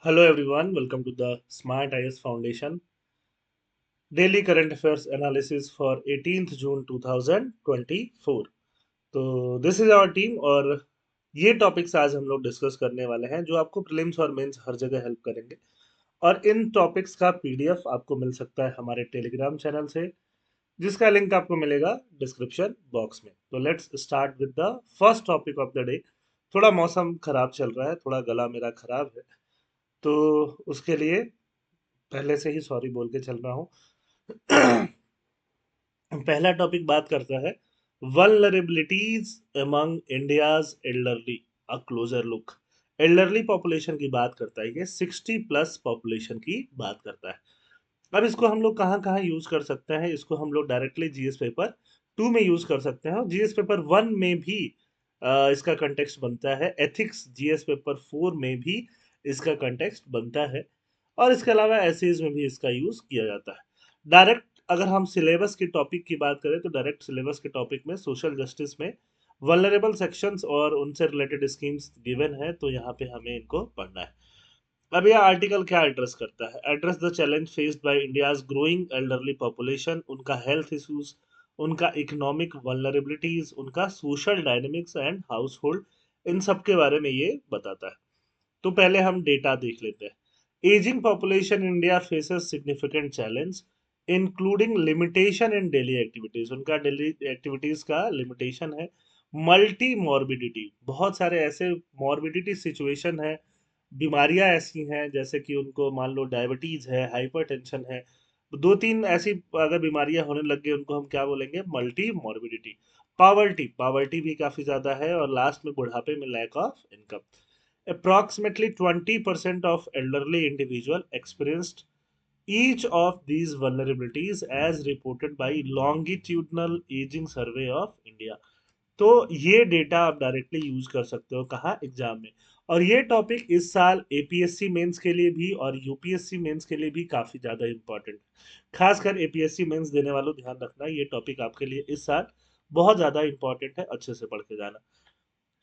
Hello everyone, welcome to the Smart IS Foundation Daily Current Affairs Analysis for 18th June 2024। तो this is our team और ये topics आज हम लोग discuss करने वाले हैं जो आपको प्रीलिम्स और मेंस हर जगह हेल्प करेंगे। और इन टॉपिक्स का पीडीएफ आपको मिल सकता है हमारे टेलीग्राम चैनल से, जिसका लिंक आपको मिलेगा डिस्क्रिप्शन बॉक्स में। तो let's start with the first topic of the day. थोड़ा मौसम खराब चल रहा है, थोड़ा गला मेरा खराब है, तो उसके लिए पहले से ही सॉरी बोल के चल रहा हूँ। पहला टॉपिक बात करता है वल्नरेबिलिटीज अमंग इंडियाज एल्डरली, अ क्लोजर लुक। एल्डरली पॉपुलेशन की बात करता है, ये 60+ पॉपुलेशन की बात करता है। अब इसको हम लोग कहाँ कहाँ यूज कर सकते हैं? इसको हम लोग डायरेक्टली जीएस पेपर 2 में यूज कर सकते हैं और जीएस पेपर 1 में भी इसका कंटेक्स्ट बनता है। एथिक्स जीएस पेपर 4 में भी इसका कंटेक्स्ट बनता है और इसके अलावा एसेज में भी इसका यूज किया जाता है। डायरेक्ट अगर हम सिलेबस की टॉपिक की बात करें तो डायरेक्ट सिलेबस के टॉपिक में सोशल जस्टिस में वल्नरेबल सेक्शंस और उनसे रिलेटेड स्कीम्स गिवन है, तो यहाँ पे हमें इनको पढ़ना है। अब यह आर्टिकल क्या एड्रेस करता है? Address the challenge faced by India's growing elderly population, उनका हेल्थ इश्यूज, उनका इकोनॉमिक वल्नरेबिलिटीज, उनका social dynamics and household, इन सब के बारे में ये बताता है। तो पहले हम डेटा देख लेते हैं। Ageing population India faces significant challenge including limitation in daily activities, उनका डेली एक्टिविटीज का लिमिटेशन है। मल्टी मॉर्बिडिटी, बहुत सारे ऐसे मॉर्बिडिटी सिचुएशन है, बीमारियां ऐसी हैं जैसे कि उनको मान लो डायबिटीज है, हाइपरटेंशन है, दो तीन ऐसी अगर बीमारियां होने लग गई उनको हम क्या बोलेंगे? Multi morbidity. पावर्टी, पावर्टी भी काफी ज्यादा है और लास्ट में बुढ़ापे में lack of income. Approximately 20% of elderly individual experienced each of these vulnerabilities as reported by longitudinal aging survey of India। तो ये डेटा आप डायरेक्टली यूज कर सकते हो कहाँ? एग्जाम में। और ये टॉपिक इस साल एपीएससी मेंस के लिए भी और यूपीएससी मेंस के लिए भी काफी ज्यादा इंपॉर्टेंट है। खासकर एपीएससी मेंस देने वालों ध्यान रखना, ये टॉपिक आपके लिए इस साल बहुत ज्यादा इंपॉर्टेंट है, अच्छे से पढ़ के जाना।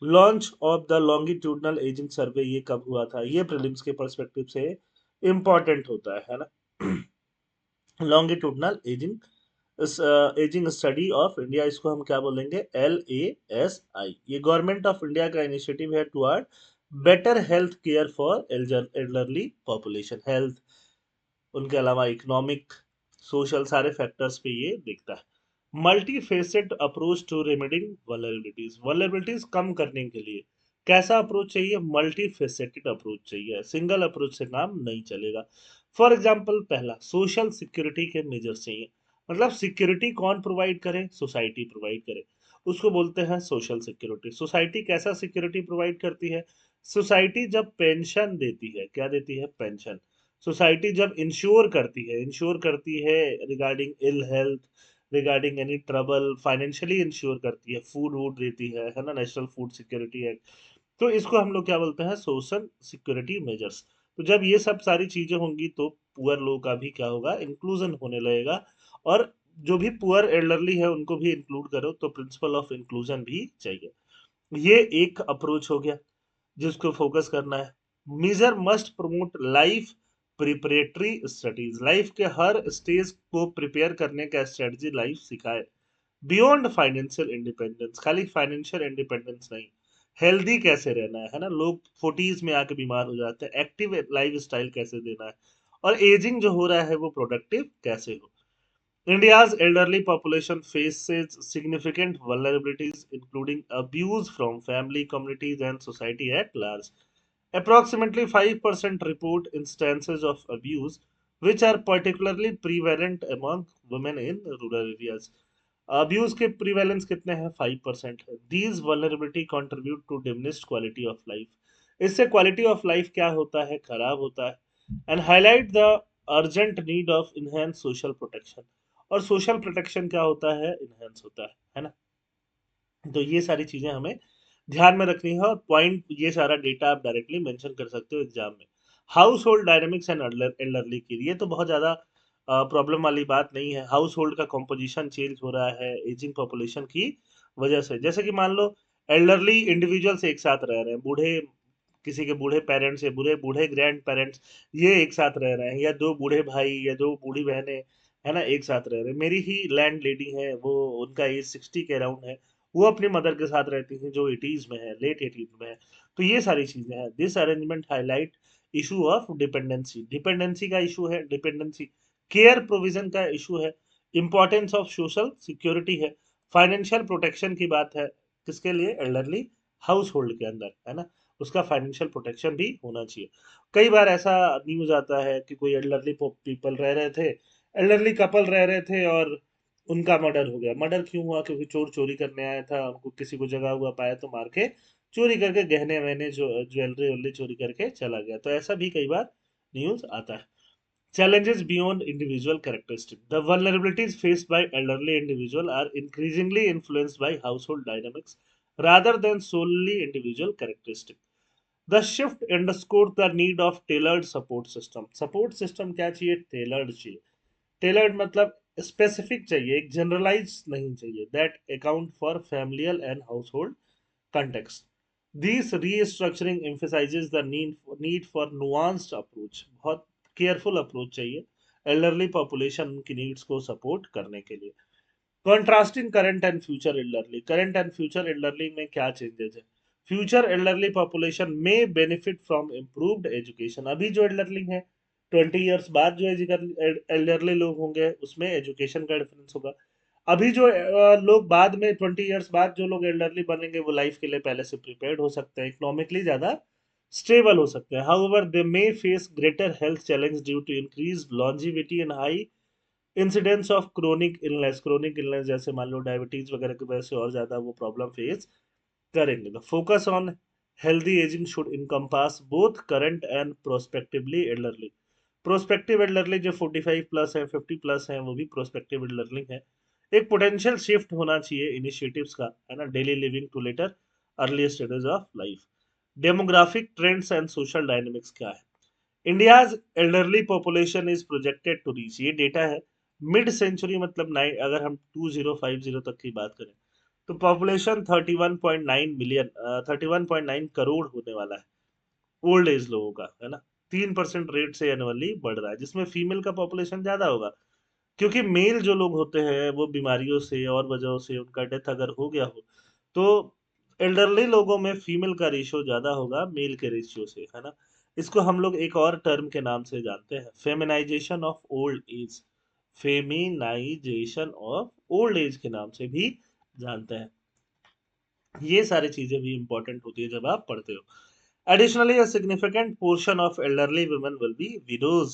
Launch of the longitudinal ageing survey ये कब हुआ था? ये प्रीलिम्स के पर्सपेक्टिव से इंपॉर्टेंट होता है ना। Longitudinal ageing study of India, इसको हम क्या बोलेंगे? LASI। ये गवर्नमेंट ऑफ इंडिया का इनिशिएटिव है toward better health care for elderly population. Health, उनके अलावा इकोनॉमिक, सोशल, सारे फैक्टर्स पे ये देखता है। Multi facet approach to remedying vulnerabilities, vulnerabilities कम करने के लिए कैसा अप्रोच चाहिए? मल्टी फेसेटेड अप्रोच चाहिए, सिंगल अप्रोच से काम नहीं चलेगा। फॉर एग्जाम्पल, पहला सोशल सिक्योरिटी के मेजर्स चाहिए। मतलब सिक्योरिटी कौन प्रोवाइड करे? सोसाइटी प्रोवाइड करे, उसको बोलते हैं सोशल सिक्योरिटी। सोसाइटी कैसा सिक्योरिटी प्रोवाइड करती है? सोसाइटी जब पेंशन देती है, क्या देती है? पेंशन। सोसाइटी जब इंश्योर करती है regarding ill health, regarding any trouble, financially insure करती है, फूड वूड देती है ना, नेशनल फूड सिक्योरिटी एक्ट। तो इसको हम लोग क्या बोलते हैं? Social security measures. तो जब ये सब सारी चीजें होंगी तो पुअर लोग का भी क्या होगा? इंक्लूजन होने लगेगा। और जो भी पुअर एल्डरली है उनको भी इंक्लूड करो, तो प्रिंसिपल ऑफ इंक्लूजन भी चाहिए। ये एक अप्रोच हो गया जिसको फोकस करना है। Measure must promote life preparatory studies, life के हर स्टेज को प्रिपेयर करने का स्ट्रेटजी लाइफ सिखाए। बियॉन्ड फाइनेंशियल इंडिपेंडेंस, खाली फाइनेंशियल इंडिपेंडेंस नहीं, हेल्दी कैसे रहना है ना, लोग 40s में आके बीमार हो जाते हैं, एक्टिव लाइफ स्टाइल कैसे देना है, और एजिंग जो हो रहा है वो प्रोडक्टिव कैसे हो। India's elderly population faces significant vulnerabilities, including abuse from family, communities, and society at large. Approximately 5% report instances of abuse, which are particularly prevalent among women in rural areas. Abuse के prevalence कितने हैं? 5% है। These vulnerability contribute to diminished quality of life. इससे quality of life क्या होता है? खराब होता है। And highlight the urgent need of enhanced social protection. और social protection क्या होता है? Enhance होता है ना। तो ये सारी चीजें हमें ध्यान में रखनी है और पॉइंट, ये सारा डेटा आप डायरेक्टली मेंशन कर सकते हो एग्जाम में। House hold dynamics and elderly की ये तो बहुत ज्यादा प्रॉब्लम वाली बात नहीं है। हाउस होल्ड का कॉम्पोजिशन चेंज हो रहा है एजिंग पॉपुलेशन की वजह से। जैसे कि मान लो एल्डरली इंडिविजुअल्स एक साथ रह रहे हैं, बूढ़े किसी के बूढ़े पेरेंट्स या बूढ़े बूढ़े ग्रैंड पेरेंट्स ये एक साथ रह रहे हैं, या दो बूढ़े भाई या दो बूढ़ी बहनें है ना एक साथ रह रहे हैं। मेरी ही लैंड लेडी है, वो उनका एज 60 के अराउंड है, वो अपनी मदर के साथ रहती हैं जो 80s में है, लेट 80s में है। तो ये सारी चीजें हैं। This arrangement highlight issue of dependency, dependency का इशू है, डिपेंडेंसी केयर प्रोविजन का इशू है, इंपॉर्टेंस ऑफ सोशल सिक्योरिटी है, फाइनेंशियल प्रोटेक्शन की बात है, किसके लिए, एल्डरली हाउस होल्ड के अंदर है ना, उसका फाइनेंशियल प्रोटेक्शन भी होना चाहिए। कई बार ऐसा न्यूज आता है कि कोई एल्डरली पीपल रह रहे थे, एल्डरली कपल रह रहे थे और उनका मर्डर हो गया। मर्डर क्यों हुआ? क्योंकि चोर चोरी करने आया था, उनको किसी को जगा हुआ पाया तो मार के चोरी करके गहने वहने जो ज्वेलरी वुलरी चोरी करके चला गया। तो ऐसा भी कई बार न्यूज आता है। Challenges beyond individual characteristics. The vulnerabilities faced by elderly individuals are increasingly influenced by household dynamics rather than solely individual characteristics. The shift underscores the need of tailored support system. Support system क्या चाहिए? Tailored चाहिए। Tailored मतलब specific चाहिए, एक generalized नहीं चाहिए। That account for familial and household context. This restructuring emphasizes the need for nuanced approach. बहुत careful approach चाहिए एल्डरली पॉपुलेशन की नीड्स को सपोर्ट करने के लिए। Contrasting current and future elderly, current and future elderly में क्या चेंजेस है? फ्यूचर एल्डरली पॉपुलेशन में बेनिफिट फ्रॉम इम्प्रूव्ड एजुकेशन। अभी जो एल्डरली है 20 ईयर्स बाद जो एल्डरली लोग होंगे उसमें एजुकेशन का डिफरेंस होगा। अभी जो लोग बाद में 20 ईयर्स बाद जो लोग एल्डरली बनेंगे वो लाइफ के लिए पहले से प्रिपेयर्ड हो सकते हैं, इकोनॉमिकली ज्यादा स्टेबल हो सकते हैं। However they may face greater health challenge due to increase longevity and high incidence of chronic illness जैसे मान लो डायबिटीज वगैरह की वजह से और ज्यादा वो प्रॉब्लम फेस करेंगे। The focus on healthy ageing should encompass both current and prospectively elderly. Prospective elderly जो 45 प्लस है, 50 प्लस है, वो भी प्रोस्पेक्टिव एल्डरली है। एक पोटेंशियल शिफ्ट होना चाहिए इनिशिएटिव्स का, है ना, daily living to later early stages of life. Demographic trends and social dynamics क्या है? India's elderly population is projected to reach, ये डेटा है मिड सेंचुरी मतलब अगर हम 2050 तक की बात करें तो पॉपुलेशन 31.9 मिलियन 31.9 करोड़ होने वाला है ओल्ड एज लोगों का, है ना। 3% रेट से एनुअली बढ़ रहा है, जिसमें फीमेल का पॉपुलेशन ज्यादा होगा, क्योंकि मेल जो लोग होते हैं वो बीमारियों से और वजहों से उनका डेथ अगर हो गया हो तो एल्डरली लोगों में फीमेल का रेशियो ज्यादा होगा मेल के रेशियो से, है ना। इसको हम लोग एक और टर्म के नाम से जानते हैं, feminisation of old age. Feminisation of old age के नाम से भी जानते हैं। ये सारी चीजें भी इंपॉर्टेंट होती है जब आप पढ़ते हो। Additionally, a significant portion of elderly women will be widows,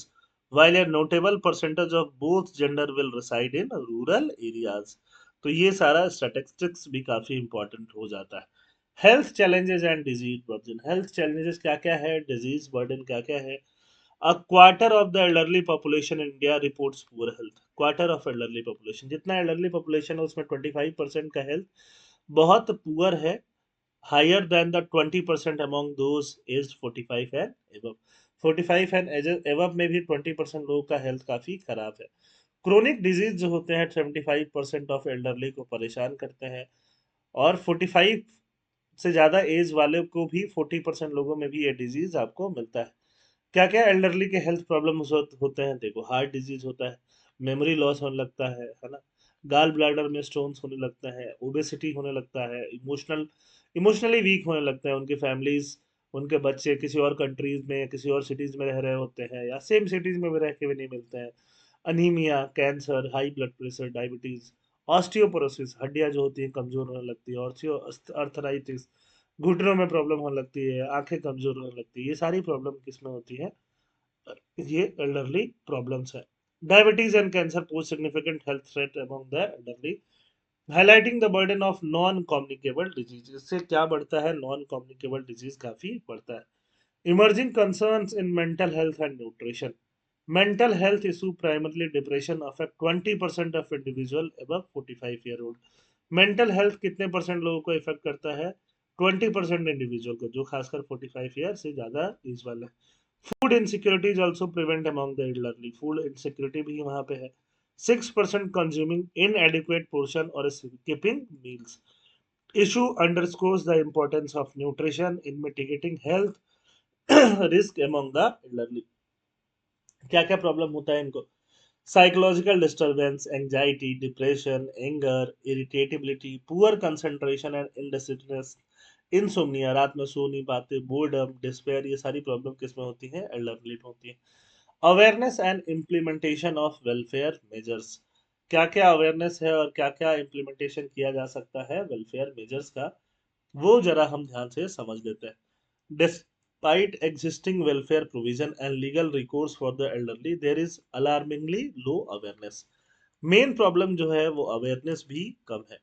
while a notable percentage of both gender will reside in rural areas. तो ये सारा स्टैटिस्टिक्स भी काफी इंपॉर्टेंट हो जाता है। Health challenges and disease burden, health challenges क्या क्या है, डिजीज बर्डन क्या क्या है? A quarter of the elderly population in India reports poor health. Quarter of elderly population, जितना एल्डरली पॉपुलेशन है उसमें 25% का हेल्थ बहुत पुअर है, higher than the 20% among those aged 45 and above। 45 and above में भी 20% लोगों का हेल्थ काफी खराब है। क्रोनिक डिजीज जो होते हैं 75% ऑफ एल्डरली को परेशान करते हैं, और 45 से ज्यादा एज वाले को भी 40% लोगों में भी ये डिजीज आपको मिलता है। क्या क्या एल्डरली के हेल्थ प्रॉब्लम्स होते हैं? देखो, हार्ट डिजीज होता है, मेमोरी लॉस होने लगता है ना, गाल ब्लैडर में स्टोन्स होने लगता है, ओबेसिटी होने लगता है, इमोशनली वीक होने लगता है, उनके फैमिलीज, उनके बच्चे किसी और कंट्रीज में किसी और सिटीज में रह रहे होते हैं या सेम सिटीज में भी रह के भी नहीं मिलते हैं। Anaemia, cancer, high blood pressure, diabetes, osteoporosis, हड्डियां जो होती हैं कमजोर होने लगती है, ऑस्टियो अर्थराइटिस, घुटनों में प्रॉब्लम होने लगती है, आंखें कमजोर होने लगती है। ये सारी प्रॉब्लम किसमें होती है? ये एल्डरली प्रॉब्लम्स है। Diabetes and cancer pose significant health threat among the elderly, highlighting the burden of non communicable disease. इससे क्या बढ़ता है? नॉन कम्युनिकेबल डिजीज काफी बढ़ता है। Emerging concerns in mental health and nutrition, mental health issue primarily depression affect 20% of individual above 45 year old। Mental health कितने percent लोगों को इफेक्ट करता है? 20% इंडिविजुअल को, जो खासकर 45 ईयर से ज्यादा एज वाला है। Food insecurity is also prevent among the elderly, food insecurity भी वहां पे है। 6% कंज्यूमिंग इन एडिक्वेट पोर्शन और skipping meals. issue underscores the importance of nutrition in mitigating health risk among the elderly. क्या क्या प्रॉब्लम होता है इनको? Psychological disturbance, anxiety, depression, anger, irritability, poor concentration and indisciplineness, insomnia, रात में सो नहीं पाते, बोर्डम, डिस्पेयर, ये सारी प्रॉब्लम किसमें होती है? एल्डरली में होती है। Awareness and implementation of welfare measures, क्या क्या अवेयरनेस है और क्या क्या इम्प्लीमेंटेशन किया जा सकता है वेलफेयर मेजर्स का, वो जरा हम ध्यान से समझ लेते हैं। Despite existing welfare provision and legal recourse for the elderly, there is alarmingly low awareness. Main problem जो है वो अवेयरनेस भी कम है।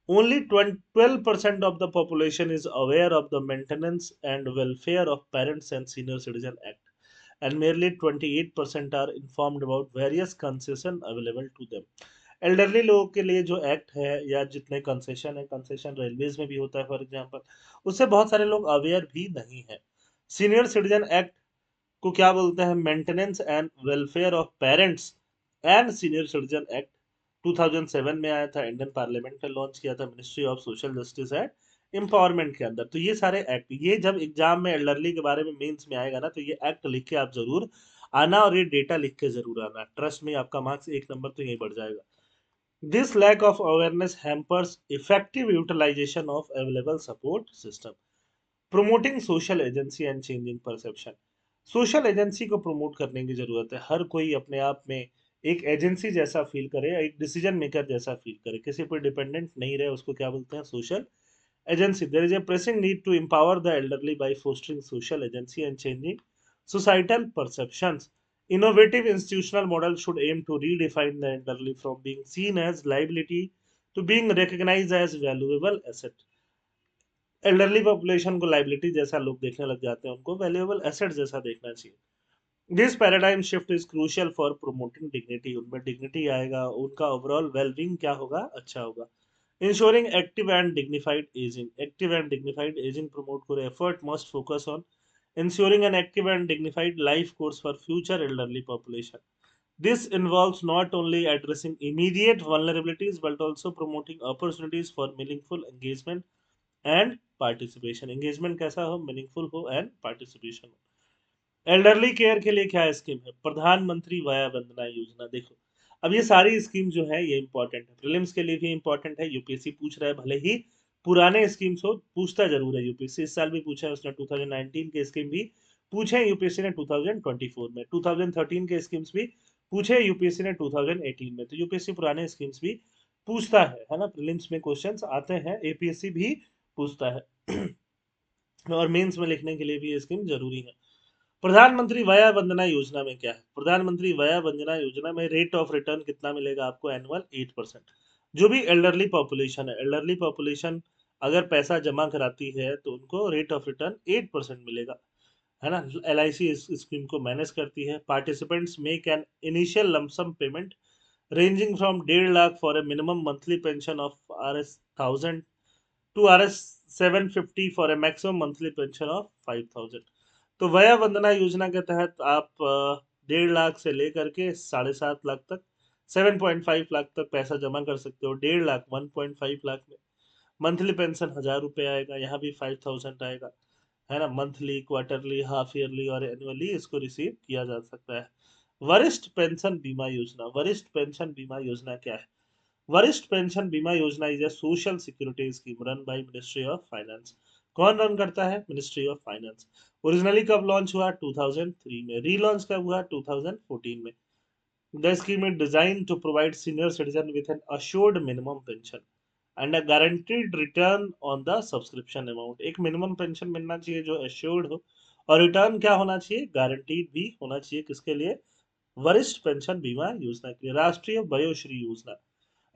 Only 12% of the population is aware of the Maintenance and Welfare of Parents and Senior Citizen Act, and merely 28% are informed about various concession available to them. Elderly लोगों के लिए जो act है या जितने कंसेशन है, कंसेशन रेलवेज में भी होता है फॉर एग्जांपल, उससे बहुत सारे लोग अवेयर भी नहीं है। सीनियर सिटीजन एक्ट को क्या बोलते हैं? Maintenance and welfare of parents and senior citizen act 2007 में आया था, इंडियन पार्लियामेंट ने लॉन्च किया था ministry of social justice and empowerment के अंदर। तो ये सारे एक्ट, ये जब एग्जाम में एल्डरली के बारे में मेंस में आएगा ना, तो ये एक्ट लिख के आप जरूर आना और ये डेटा लिख के जरूर आना। ट्रस्ट में आपका मार्क्स 1 नंबर तो यही बढ़ जाएगा। This lack of awareness hampers effective utilization of available support system. Promoting social agency and changing perception. Social agency को प्रमोट करने की जरूरत है। हर कोई अपने आप में एक एजेंसी जैसा फील करे, एक डिसीजन मेकर जैसा फील करे, किसी पर डिपेंडेंट नहीं रहे, उसको क्या बोलते हैं? Social agency. There is a pressing need to empower the elderly by fostering social agency and changing societal perceptions. Innovative institutional models should aim to redefine the elderly from being seen as liability to being recognized as valuable asset. Elderly population को liability जैसा लोग देखने लग जाते हैं, उनको valuable asset जैसा देखना चाहिए। This paradigm shift is crucial for promoting dignity, उनमें डिग्निटी आएगा, उनका ओवरऑल वेलबींग क्या होगा? अच्छा होगा। Ensuring active and dignified ageing, active and dignified ageing promote करे, effort must focus on ensuring an active and dignified life course for future elderly population. This involves not only addressing immediate vulnerabilities but also promoting opportunities for meaningful engagement and participation. Engagement कैसा हो? meaningful हो and participation हो। Elderly care के लिए क्या scheme है? प्रधानमंत्री वया वंदना योजना। देखो, अब ये सारी स्कीम जो है ये इंपॉर्टेंट है, प्रीलिम्स के लिए भी इंपॉर्टेंट है, यूपीएससी पूछ रहा है, भले ही पुराने स्कीम्स हो, पूछता जरूर है यूपीएससी। इस साल भी पूछा है उसने, 2019 के स्कीम भी पूछे यूपीएससी ने 2024 में, 2013 के स्कीम्स भी पूछे यूपीएससी ने 2018 में। तो यूपीएससी पुराने स्कीम्स भी पूछता है ना, प्रीलिम्स में क्वेश्चंस आते हैं, एपीएससी भी पूछता है। और मेंस में लिखने के लिए भी ये स्कीम जरूरी है। प्रधानमंत्री वया वंदना योजना में क्या है? प्रधानमंत्री वया वंदना योजना में रेट ऑफ रिटर्न कितना मिलेगा आपको? एनुअल 8%। जो भी एल्डरली पॉपुलेशन है, एल्डरली पॉपुलेशन अगर पैसा जमा कराती है तो उनको रेट ऑफ रिटर्न 8% मिलेगा, है ना। एलआईसी इस स्कीम को मैनेज करती है। Participants make an initial lump sum payment ranging from 1.5 lakh for a minimum monthly pension of Rs 1000 to Rs 750 for a maximum monthly pension of 5000। तो वया वंदना योजना के तहत आप 1.5 लाख से लेकर के 7.5 लाख तक, 7.5 लाख तक पैसा जमा कर सकते हो। 1.5 लाख 1.5 लाख में मंथली पेंशन 1000 रुपये आएगा, यहाँ भी 5000 आएगा, है ना। मंथली, क्वार्टरली, हाफ ईयरली और एनुअली इसको रिसीव किया जा सकता है। वरिष्ठ पेंशन बीमा योजना। वरिष्ठ पेंशन बीमा योजना क्या है? वरिष्ठ pension Bima Yojana is a social security scheme run by ministry of finance. कौन रन करता है? Ministry of finance. ओरिजिनली कब लॉन्च हुआ? 2003 में। रीलॉन्च कब हुआ? 2014 में। The scheme is design to provide senior citizen with an assured minimum pension and a guaranteed return on the subscription amount. एक मिनिमम पेंशन मिलना चाहिए जो एश्योर्ड हो, और रिटर्न क्या होना चाहिए? गारंटीड भी होना चाहिए। किसके लिए? वरिष्ठ पेंशन बीमा योजना के लिए। राष्ट्रीय वयोश्री योजना।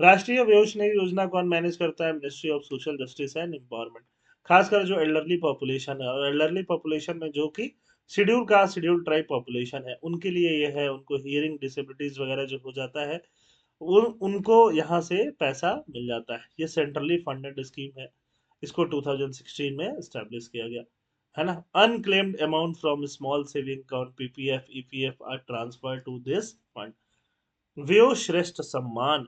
राष्ट्रीय वयोश्री योजना कौन मैनेज करता है? Ministry of social justice and empowerment. खासकर जो एल्डरली पॉपुलेशन है, और एल्डरली पॉपुलेशन में जो कि schedule caste, schedule tribe population है, उनके लिए ये है। उनको हियरिंग डिसेबिलिटीज वगैरह जो हो जाता है, उनको यहाँ से पैसा मिल जाता है। ये सेंट्रली फंडेड स्कीम है, इसको 2016 में एस्टेब्लिश किया गया, है ना। Unclaimed amount from small saving account PPF EPF are transfer to this fund. Vyoshresht Samman.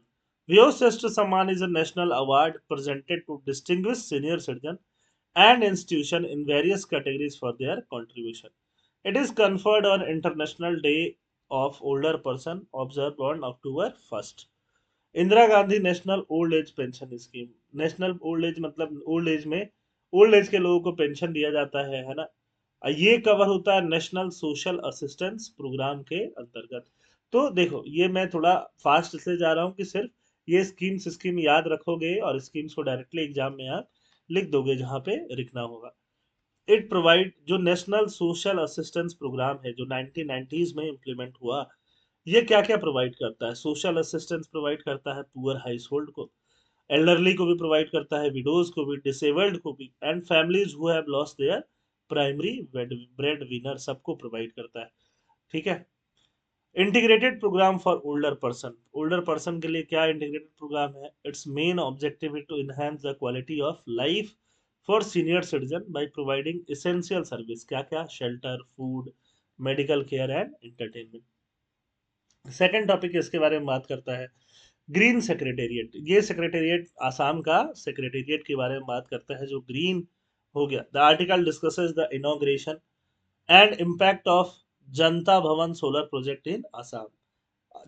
Vyoshresht Samman is a national award presented to distinguished senior citizen and institution in various categories for their contribution. It is conferred on International Day of Older Person observed on October 1st. Indira Gandhi national old age pension scheme, national old age मतलब old age में old age के लोगों को pension दिया जाता है ना। ये कवर होता है नेशनल सोशल असिस्टेंस प्रोग्राम के अंतर्गत। तो देखो ये मैं थोड़ा फास्ट से जा रहा हूँ कि सिर्फ ये स्कीम याद रखोगे और स्कीम्स को डायरेक्टली एग्जाम में आप लिख दोगे जहाँ पे लिखना होगा। इट प्रोवाइड जो नेशनल सोशल असिस्टेंस प्रोग्राम है जो 1990s में इम्प्लीमेंट हुआ, ये क्या क्या प्रोवाइड करता है? सोशल असिस्टेंस प्रोवाइड करता है पुअर हाउस होल्ड को, एल्डरली को भी प्रोवाइड करता है, विडोज को भी, डिसेबल्ड को भी, and families who have lost their primary bread winner सबको प्रोवाइड करता है। ठीक है। Integrated programme for older person के लिए क्या इंटीग्रेटेड प्रोग्राम है? Its main objective to enhance the quality of life for senior citizen by providing essential service, क्या क्या? Shelter, food, medical care and entertainment. Second topic इसके बारे में बात करता है ग्रीन सेक्रेटेरिएट। ये सेक्रेटेरिएट आसाम का सेक्रेटेरिएट के बारे में बात करता है जो ग्रीन हो गया। The article discusses the inauguration and impact of जनता भवन सोलर प्रोजेक्ट इन आसाम।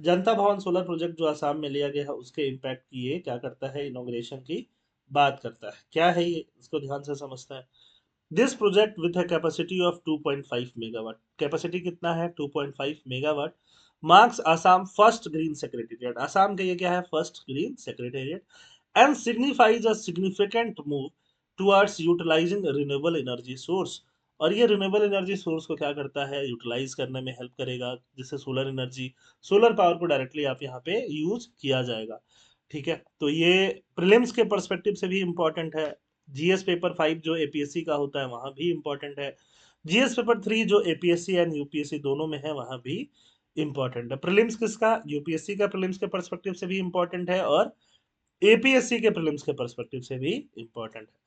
जनता भवन सोलर प्रोजेक्ट जो आसाम में लिया गया है उसके इम्पैक्ट की ये क्या करता है, इनॉग्रेशन की बात करता है। क्या है ये, इसको ध्यान से समझता है। This project with a capacity of 2.5 megawatt, capacity कितना है? 2.5 megawatt, marks Assam first green secretariat, Assam का ये क्या है? First green secretariat, and signifies a significant move towards utilising renewable energy source. और ये रिन्यूएबल एनर्जी सोर्स को क्या करता है? यूटिलाइज करने में हेल्प करेगा, जिससे सोलर एनर्जी, सोलर पावर को डायरेक्टली आप यहाँ पे यूज किया जाएगा। ठीक है, तो ये प्रीलिम्स के पर्सपेक्टिव से भी इंपॉर्टेंट है। जीएस पेपर 5 जो एपीएससी का होता है वहां भी इंपॉर्टेंट है। जीएस पेपर 3 जो एपीएससी एंड यूपीएससी दोनों में है वहां भी इंपॉर्टेंट है। प्रीलिम्स किसका? यूपीएससी का प्रीलिम्स के पर्सपेक्टिव से भी इंपॉर्टेंट है और एपीएससी के प्रीलिम्स के पर्सपेक्टिव से भी इंपॉर्टेंट है।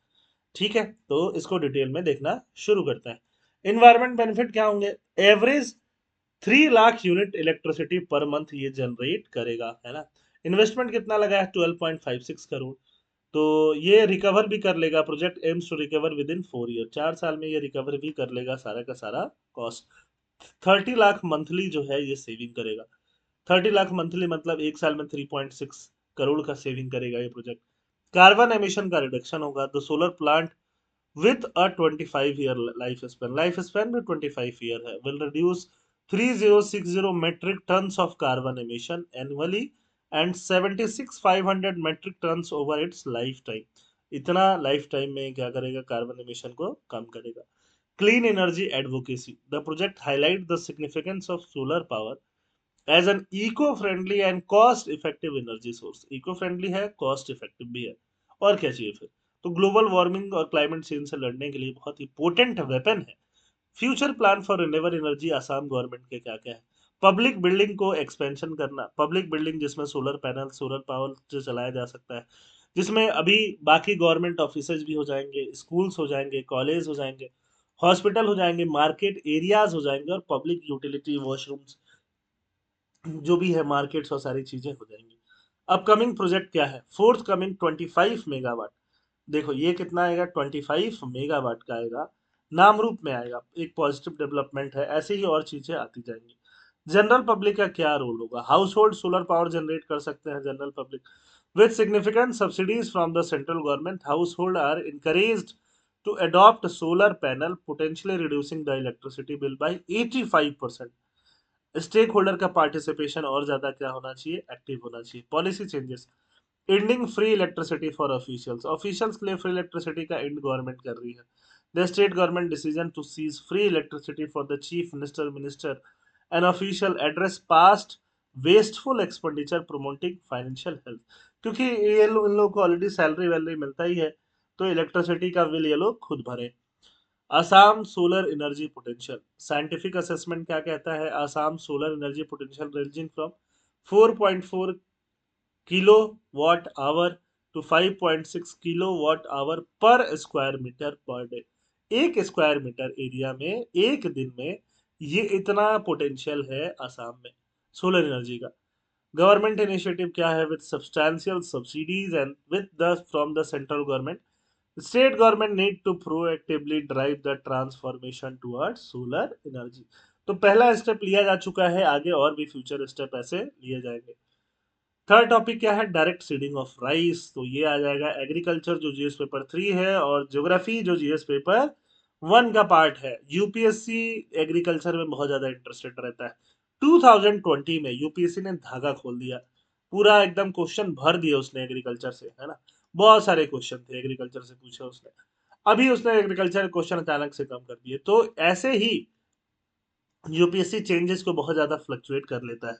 ठीक है, तो इसको डिटेल में देखना शुरू करते हैं। इन्वायरमेंट बेनिफिट क्या होंगे? Average 3 lakh unit electricity per month ये जनरेट करेगा, है ना। इन्वेस्टमेंट कितना लगा है? 12.56 करोड़। तो ये रिकवर भी कर लेगा, project aims to recover within 4 year, 4 साल में ये रिकवर भी कर लेगा सारा का सारा कॉस्ट। 30 लाख मंथली जो है ये सेविंग करेगा। 30 लाख मंथली मतलब एक साल में 3.6 करोड़ का सेविंग करेगा ये प्रोजेक्ट। कार्बन एमिशन का रिडक्शन होगा। The solar plant with a 25-year life span में 25 ईयर है, will reduce 3060 metric tons of carbon emission annually and 76,500 metric tons over its lifetime। इतना लाइफ टाइम में क्या करेगा? कार्बन एमिशन को कम करेगा। Clean energy advocacy, the project highlight the significance of solar power as an eco friendly and cost effective energy source. Eco friendly है, cost effective भी है, और क्या चाहिए फिर? तो ग्लोबल वार्मिंग और क्लाइमेट चेंज से लड़ने के लिए बहुत ही पोटेंट वेपन है। Future plan for renewable energy Assam government के क्या क्या है? पब्लिक बिल्डिंग को एक्सपेंशन करना, पब्लिक बिल्डिंग जिसमें सोलर पैनल, सोलर पावर से चलाया जा सकता है, जिसमें अभी बाकी गवर्नमेंट ऑफिसेज भी हो जाएंगे, स्कूल्स हो जाएंगे, कॉलेज हो जाएंगे, हॉस्पिटल हो जाएंगे, मार्केट एरियाज हो जाएंगे, और पब्लिक यूटिलिटी वॉशरूम्स जो भी है, मार्केट्स और सारी चीजें हो जाएंगी। अपकमिंग प्रोजेक्ट क्या है? Fourth coming 25 megawatt. देखो ये कितना आएगा? 25 मेगावाट का आएगा, नाम रूप में आएगा, एक पॉजिटिव डेवलपमेंट है। ऐसे ही और चीजें आती जाएंगी। जनरल पब्लिक का क्या रोल होगा? Household solar power generate कर सकते हैं general public with significant subsidies from the central government. Household are encouraged to adopt solar panel, potentially reducing the electricity bill by 85%। Stakeholder का participation और ज्यादा क्या होना चाहिए? Active होना चाहिए। Policy changes, ending free electricity for officials, officials के लिए फ्री इलेक्ट्रिसिटी का एंड गवर्नमेंट कर रही है। The state government decision to cease free electricity for the chief minister and official address past wasteful expenditure promoting financial health. क्योंकि ये लोग, इन लोग को ऑलरेडी सैलरी वैलरी मिलता ही है, तो इलेक्ट्रिसिटी का बिल ये लोग खुद भरे। Assam solar energy potential, scientific assessment क्या कहता है? Assam solar energy potential ranging from 4.4 kilowatt hour to 5.6 kilowatt hour per square metre per day. एक स्क्वायर मीटर एरिया में एक दिन में ये इतना पोटेंशियल है आसाम में सोलर एनर्जी का। गवर्नमेंट इनिशिएटिव क्या है? With substantial subsidies and with the from the central government, state government need to proactively drive the transformation towards solar energy. तो पहला स्टेप लिया जा चुका है, आगे और भी फ्यूचर स्टेप ऐसे लिए जाएंगे। थर्ड टॉपिक क्या है, डायरेक्ट सीडिंग ऑफ राइस। तो ये आ जाएगा एग्रीकल्चर जो जीएस पेपर 3 है, और ज्योग्राफी जो जीएस पेपर 1 का पार्ट है। यूपीएससी एग्रीकल्चर में बहुत ज्यादा इंटरेस्टेड रहता है। 2020 में यूपीएससी ने धागा खोल दिया, पूरा एकदम क्वेश्चन भर दिए उसने एग्रीकल्चर से, है ना। बहुत सारे क्वेश्चन थे एग्रीकल्चर से पूछे उसने। अभी उसने एग्रीकल्चर क्वेश्चन अचानक से कम कर दिए, तो ऐसे ही यूपीएससी चेंजेस को बहुत ज्यादा फ्लक्चुएट कर लेता है।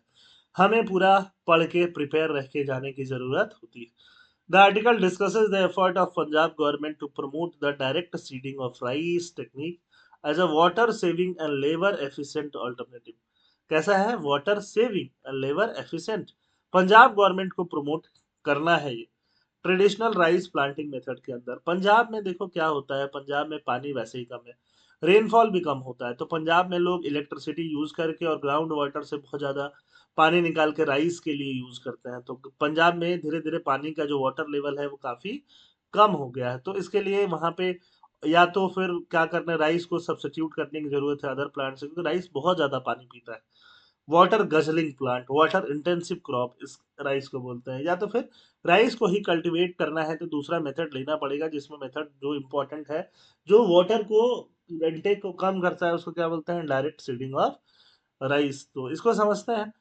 हमें पूरा पढ़ के प्रिपेयर रह के जाने की जरूरत होती है। The article discusses the effort of Punjab government to promote the direct seeding of rice technique as a water saving and labor efficient alternative। कैसा है, water saving and labour efficient. Punjab government को प्रमोट करना है ये traditional rice planting method के अंदर। पंजाब में देखो क्या होता है, पंजाब में पानी वैसे ही कम है, रेनफॉल भी कम होता है, तो पंजाब में लोग इलेक्ट्रिसिटी यूज करके और ग्राउंड वाटर से बहुत ज्यादा पानी निकाल के राइस के लिए यूज करते हैं। तो पंजाब में धीरे धीरे पानी का जो वाटर लेवल है वो काफी कम हो गया है, तो इसके लिए वहां पे या तो फिर क्या करना है, राइस को सब्स्टिट्यूट करने की जरूरत है अदर प्लांट से, क्योंकि राइस बहुत ज्यादा पानी पीता है। Water guzzling plant, water intensive crop इस राइस को बोलते हैं। या तो फिर राइस को ही कल्टीवेट करना है तो दूसरा मेथड लेना पड़ेगा, जिसमें मेथड जो इम्पोर्टेंट है, जो वाटर को इंटेक को कम करता है, उसको क्या बोलते हैं, डायरेक्ट सीडिंग ऑफ राइस। तो इसको समझते हैं।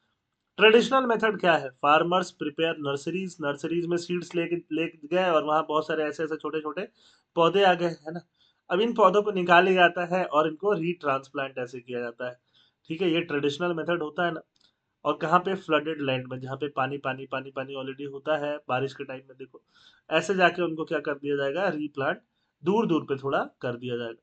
ट्रेडिशनल मेथड क्या है, फार्मर्स प्रिपेयर नर्सरीज, नर्सरीज में सीड्स ले गए और वहां बहुत सारे ऐसे ऐसे छोटे छोटे पौधे आ गए, है ना। अब इन पौधों को निकाल लिया जाता है और इनको रीट्रांसप्लांट ऐसे किया जाता है। ठीक है, ये ट्रेडिशनल मेथड होता है ना। और कहाँ पे, फ्लडेड लैंड में, जहाँ पे पानी पानी पानी पानी ऑलरेडी होता है बारिश के टाइम में, देखो ऐसे जाके उनको क्या कर दिया जाएगा, रीप्लांट दूर दूर पे थोड़ा कर दिया जाएगा।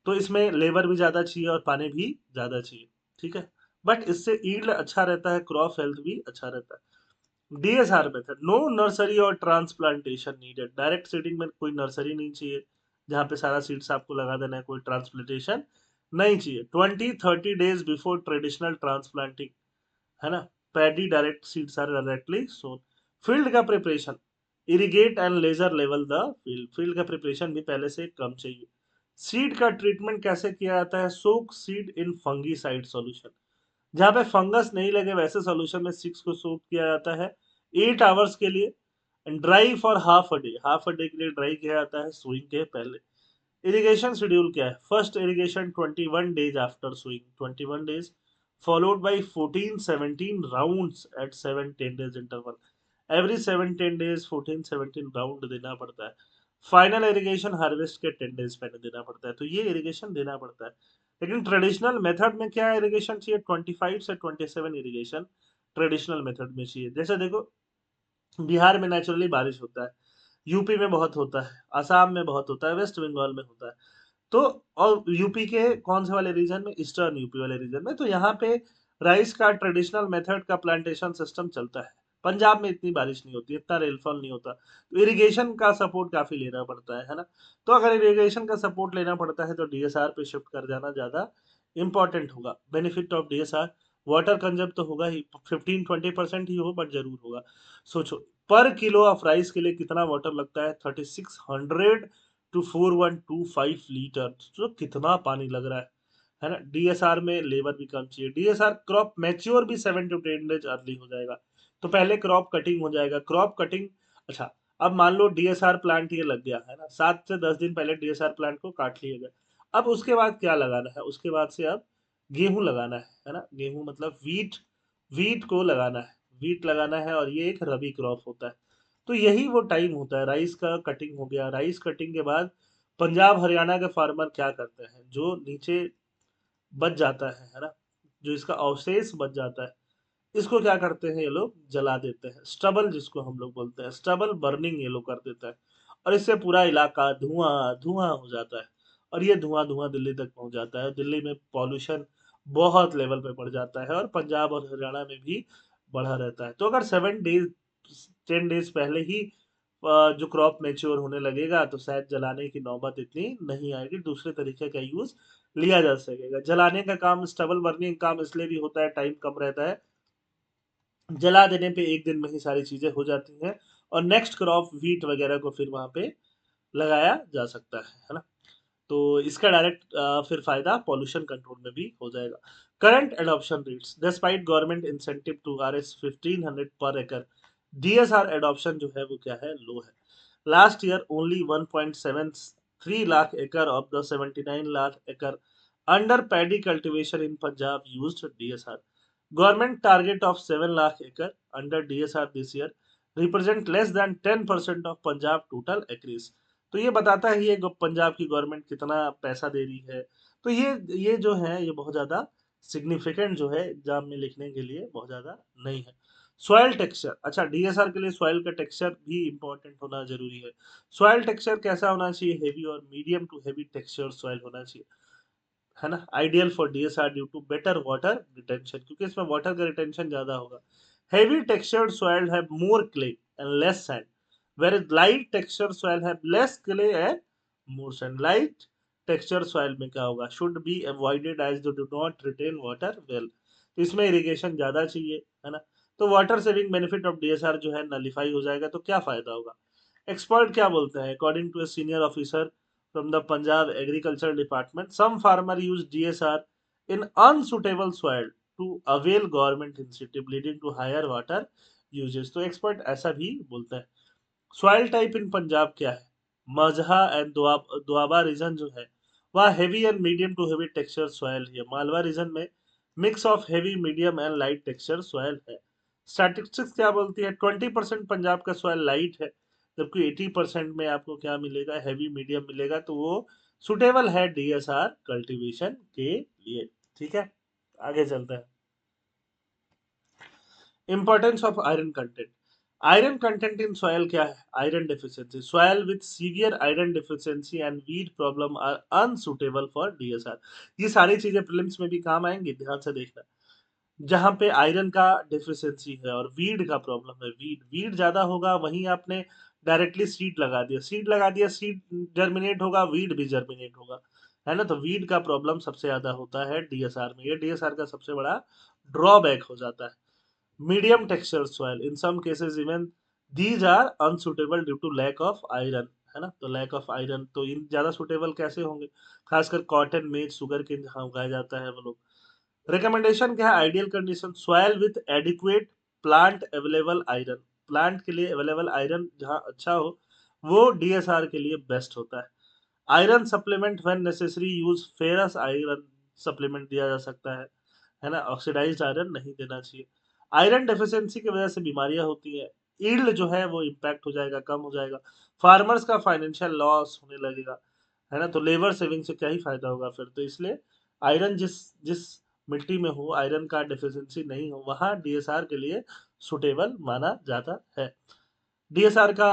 तो इसमें लेबर भी ज्यादा चाहिए और पानी भी ज्यादा चाहिए। ठीक है, बट इससे ईल्ड अच्छा रहता है, क्रॉप हेल्थ भी अच्छा रहता है। डीएसआर मेथड, नो नर्सरी और ट्रांसप्लांटेशन नीडेड। डायरेक्ट सीडिंग में कोई नर्सरी नहीं चाहिए जहाँ पे सारा सीड्स आपको लगा देना है, कोई ट्रांसप्लांटेशन नहीं चाहिए। 20-30 days बिफोर ट्रेडिशनल ट्रांसप्लांटिंग, है ना। Paddy direct seeds are directly sown. Field का preparation, irrigate and laser level the field. Field का प्रिपरेशन भी पहले से कम चाहिए। सीड का ट्रीटमेंट कैसे किया जाता है, सोक सीड इन फंगीसाइड सॉल्यूशन। जहां पे फंगस नहीं लगे वैसे सॉल्यूशन में सीड्स को सोक किया जाता है 8 आवर्स के लिए, and dry for half a day, half a day के लिए ड्राई किया जाता है सोइंग के पहले। इरिगेशन शेड्यूल क्या है, first irrigation 21 days after sowing, 21 days, followed by 14-17 rounds at 7-10 days interval। every 7-10 days 14-17 round देना पड़ता है। फाइनल इरिगेशन हार्वेस्ट के 10 डेज पहले देना पड़ता है, तो ये इरिगेशन देना पड़ता है। लेकिन ट्रेडिशनल मेथड में क्या इरिगेशन चाहिए, 25 से 27 इरिगेशन ट्रेडिशनल मेथड में चाहिए। जैसे देखो, बिहार में नेचुरली बारिश होता है, यूपी में बहुत होता है, असम में बहुत होता है, वेस्ट बंगाल में होता है। तो और यूपी के कौन से वाले रीजन में, ईस्टर्न यूपी वाले रीजन में, तो यहाँ पे राइस का ट्रेडिशनल मेथड का प्लांटेशन सिस्टम चलता है। पंजाब में इतनी बारिश नहीं होती, इतना रेनफॉल नहीं होता, तो इरिगेशन का सपोर्ट काफी लेना पड़ता है ना। तो अगर इरिगेशन का सपोर्ट लेना पड़ता है तो डीएसआर पे शिफ्ट कर जाना ज्यादा इंपॉर्टेंट होगा। बेनिफिट ऑफ डीएसआर, वाटर कंजप्ट तो होगा ही, 15-20% ही हो बट जरूर होगा। सोचो, पर किलो ऑफ राइस के लिए कितना वाटर लगता है, 3600 to 4125 लीटर, तो कितना पानी लग रहा है ना। डीएसआर में लेबर भी कम चाहिए। डीएसआर क्रॉप मैच्योर भी 7-10 डेज अर्ली हो जाएगा, तो पहले क्रॉप कटिंग हो जाएगा, क्रॉप कटिंग। अच्छा, अब मान लो डीएसआर प्लांट ये लग गया, है ना, 7 से 10 दिन पहले डीएसआर प्लांट को काट लिया गया। अब उसके बाद क्या लगाना है, उसके बाद से अब गेहूं लगाना है ना। गेहूं मतलब वीट, वीट को लगाना है, वीट लगाना है, और ये एक रबी क्रॉप होता है। तो यही वो टाइम होता है, राइस का कटिंग हो गया। राइस कटिंग के बाद पंजाब हरियाणा के फार्मर क्या करते हैं, जो नीचे बच जाता है ना, जो इसका अवशेष बच जाता है, इसको क्या करते हैं ये लोग, जला देते हैं। स्टबल जिसको हम लोग बोलते हैं, स्टबल बर्निंग ये लोग कर देता है, और इससे पूरा इलाका धुआं धुआं हो जाता है। और ये धुआं धुआं दिल्ली तक पहुंच जाता है, दिल्ली में पॉल्यूशन बहुत लेवल पे बढ़ जाता है, और पंजाब और हरियाणा में भी बढ़ा रहता है। तो अगर 7 डेज 10 डेज पहले ही जो क्रॉप मेच्योर होने लगेगा तो शायद जलाने की नौबत इतनी नहीं आएगी, दूसरे तरीके का यूज लिया जा सकेगा। जलाने का काम, स्टबल बर्निंग काम इसलिए भी होता है, टाइम कम रहता है, जला देने पे एक दिन में ही सारी चीजें हो जाती हैं, और नेक्स्ट क्रॉप वीट वगैरह को फिर वहां पे लगाया जा सकता है ना। तो इसका डायरेक्ट फिर फायदा पॉल्यूशन कंट्रोल में भी हो जाएगा। Current adoption rates despite government incentive to RS 1500 पर एकड़, DSR एडॉप्शन जो है वो क्या है, लो है। लास्ट ईयर ओनली 1.73 लाख एकड़ ऑफ द 79 लाख एकड़ under paddy cultivation in Punjab used DSR। Government target of 7 lakh acre under DSR this year represent less than 10% of Punjab total acres। तो ये बताता है ये पंजाब की गवर्नमेंट कितना पैसा दे रही है। तो ये जो है ये बहुत ज्यादा सिग्निफिकेंट जो है एग्जाम में लिखने के लिए बहुत ज्यादा नहीं है। सॉइल टेक्सचर, अच्छा DSR के लिए सॉइल का टेक्सचर भी इंपॉर्टेंट होना जरूरी है। सॉइल टेक्सचर कैसा होना चाहिए, हेवी और medium to heavy texture soil होना चाहिए, है ना। Ideal for DSR due to better water retention, क्योंकि इसमें वाटर का रिटेंशन ज्यादा होगा। Heavy textured soil have more clay and less sand, whereas light texture soil have less clay and more sand। light texture soil में क्या होगा, should be avoided as they do not retain water well। तो इसमें irrigation ज्यादा चाहिए, है ना। तो water saving benefit of DSR जो है नलिफाई हो जाएगा, तो क्या फायदा होगा। एक्सपर्ट क्या बोलते हैं, according to a senior officer from the Punjab Agriculture Department, some farmer use DSR in unsuitable soil to avail government incentive leading to higher water uses। तो एक्सपर्ट ऐसा भी बोलता है। सॉइल टाइप इन पंजाब क्या है, मजहा एंड दोआबा रीजन जो है वह heavy and medium to heavy texture soil है। मालवा रीजन में mix of heavy medium and light texture soil है। स्टैटिस्टिक्स क्या बोलती है, 20% पंजाब का सॉइल लाइट है, जबकि 80% में आपको क्या मिलेगा, हैवी मीडियम मिलेगा। तो वो सुटेबल है DSR कल्टीवेशन के लिए। ठीक है, आगे चलते हैं। Importance of iron content, iron content in soil क्या है, iron deficiency, soil with severe iron deficiency and wheat problem are unsuitable for DSR। ये सारी चीजें प्रीलिम्स में भी काम आएंगी, ध्यान से देखना। जहां पे आयरन का डेफिशिएंसी है और वीड का प्रॉब्लम है, वीड वीड ज्यादा होगा, वहीं आपने डायरेक्टली सीड लगा दिया, सीड लगा दिया, सीड जर्मिनेट होगा, वीड भी जर्मिनेट होगा, है ना। तो वीड का प्रॉब्लम सबसे ज्यादा होता है DSR में, ये DSR का सबसे बड़ा ड्रॉबैक हो जाता है। Medium texture soil in some cases even these are unsuitable due to lack of iron, है ना। तो लैक ऑफ आयरन, तो इन ज्यादा सुटेबल कैसे होंगे, खासकर कॉटन मेज शुगर के जहाँ उगाया जाता है वो लोग। रिकमेंडेशन क्या है, ideal condition soil with adequate plant available iron, plant के लिए अवेलेबल आयरन जहाँ अच्छा हो वो DSR के लिए बेस्ट होता है। Iron supplement when necessary use ferrous iron supplement दिया जा सकता है ना। ऑक्सीडाइज्ड आयरन नहीं देना चाहिए। आयरन डेफिशिएंसी की वजह से बीमारियां होती है, ईल्ड जो है वो इम्पैक्ट हो जाएगा, कम हो जाएगा, फार्मर्स का फाइनेंशियल लॉस होने लगेगा, है ना। तो लेबर सेविंग से क्या ही फायदा होगा फिर। तो इसलिए आयरन जिस जिस मिट्टी में हो, आयरन का डेफिशिएंसी नहीं हो, वहां DSR के लिए सुटेबल माना जाता है। DSR का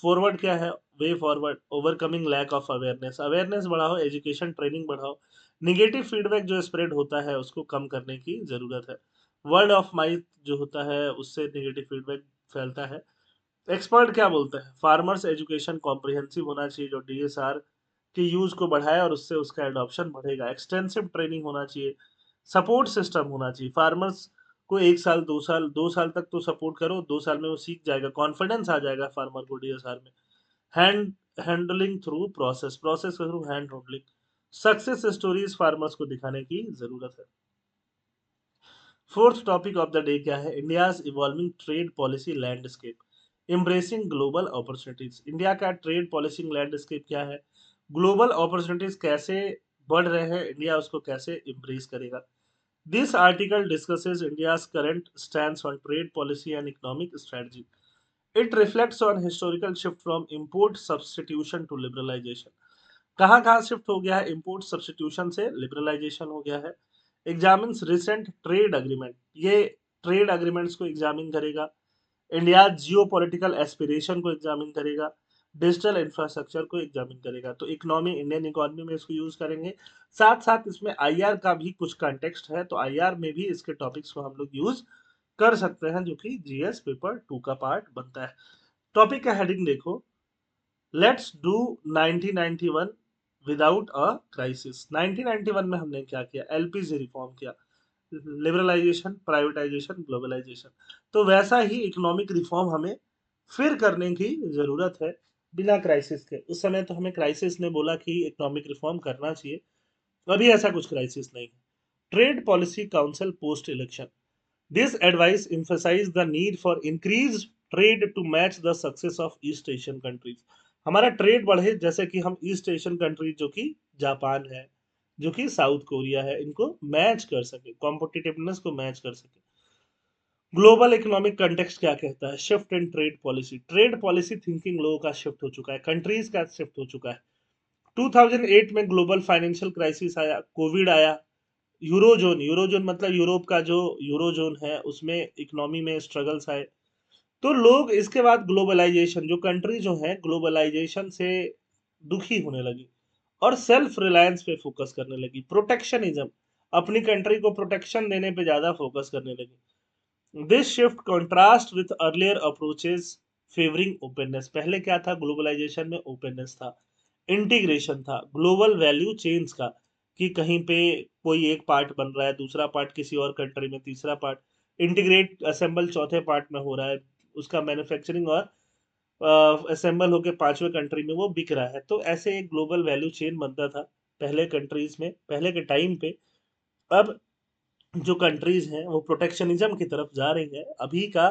फॉरवर्ड क्या है, way forward overcoming lack of awareness, awareness बढ़ाओ, एजुकेशन ट्रेनिंग बढ़ाओ, निगेटिव फीडबैक जो स्प्रेड होता है उसको कम करने की जरूरत है। वर्ड ऑफ माउथ जो होता है उससे निगेटिव फीडबैक फैलता है। एक्सपर्ट क्या बोलते हैं, फार्मर्स एजुकेशन कॉम्प्रिहेंसिव होना चाहिए जो DSR के यूज को बढ़ाए और उससे उसका एडॉप्शन बढ़ेगा। एक्सटेंसिव ट्रेनिंग होना चाहिए, सपोर्ट सिस्टम होना चाहिए, फार्मर्स को 1 साल 2 साल 2 साल तक तो सपोर्ट करो, 2 साल में वो सीख जाएगा, कॉन्फिडेंस आ जाएगा फार्मर को DSR में। Hand handling through process, process के through hand holding, success stories farmers को दिखाने की जरूरत है। Fourth topic of the day क्या है, India's evolving trade policy landscape embracing global opportunities. India का ट्रेड पॉलिसी लैंडस्केप क्या है, ग्लोबल अपॉर्चुनिटीज कैसे बढ़ रहे हैं, इंडिया उसको कैसे इम्ब्रेस करेगा। This article discusses India's current stand on trade policy and economic strategy. It reflects on historical shift from import substitution to liberalisation. कहाँ कहाँ शिफ्ट हो गया है, इंपोर्ट सब्सटीट्यूशन से लिबरलाइजेशन हो गया है। एग्जामिन्स रिसेंट ट्रेड अग्रीमेंट, ये ट्रेड अग्रीमेंट्स को एग्जामिन करेगा। इंडिया जियो पॉलिटिकल एस्पिरेशन को एग्जामिन करेगा। डिजिटल इंफ्रास्ट्रक्चर को एग्जामिन करेगा। तो इकोनॉमी, इंडियन इकोनॉमी में इसको यूज करेंगे। साथ साथ इसमें IR का भी कुछ कंटेक्स्ट है, तो IR में भी इसके टॉपिक्स को हम लोग यूज कर सकते हैं, जो कि GS पेपर 2 का पार्ट बनता है। टॉपिक का हेडिंग देखो, let's do 1991 without a crisis. 1991 में हमने क्या किया, LPG रिफॉर्म किया, लिबरलाइजेशन, प्राइवेटाइजेशन, ग्लोबलाइजेशन। तो वैसा ही इकोनॉमिक रिफॉर्म हमें फिर करने की जरूरत है। बिना क्राइसिस के। उस समय तो हमें क्राइसिस ने बोला कि इकोनॉमिक रिफॉर्म करना चाहिए, अभी ऐसा कुछ क्राइसिस नहीं है। Trade policy council post election, this advice emphasized the need for increase trade to match the success of East Asian countries. हमारा ट्रेड बढ़े, जैसे कि हम ईस्ट एशियन कंट्रीज जो कि जापान है, जो कि साउथ कोरिया है, इनको मैच कर सके, कॉम्पिटिटिवनेस को मैच कर सके। ग्लोबल इकोनॉमिक कंटेक्स्ट क्या कहता है? Shift in trade policy thinking लोगों का शिफ्ट हो चुका है, कंट्रीज का शिफ्ट हो चुका है। 2008 में ग्लोबल फाइनेंशियल क्राइसिस आया, कोविड आया, यूरोजोन मतलब यूरोप का जो यूरोजोन है उसमें इकोनॉमी में स्ट्रगल्स आए। तो लोग इसके बाद ग्लोबलाइजेशन, जो कंट्री जो है ग्लोबलाइजेशन से दुखी होने लगी और सेल्फ रिलायंस पे फोकस करने लगी, प्रोटेक्शनिज्म, अपनी कंट्री को प्रोटेक्शन देने पे ज्यादा फोकस करने लगी। This shift contrast with earlier approaches favouring openness. पहले क्या था? ग्लोबलाइजेशन में ओपननेस था, इंटीग्रेशन था, ग्लोबल वैल्यू चेन्स का, कि कहीं पे कोई एक पार्ट बन रहा है, दूसरा पार्ट किसी और कंट्री में, तीसरा पार्ट इंटीग्रेट असेंबल चौथे पार्ट में हो रहा है, उसका मैन्युफैक्चरिंग और असेंबल होके पांचवें कंट्री में वो बिक रहा है। तो ऐसे एक ग्लोबल वैल्यू चेन बनता था पहले कंट्रीज में, पहले के टाइम पे। अब जो कंट्रीज हैं वो प्रोटेक्शनिज्म की तरफ जा रही है। अभी का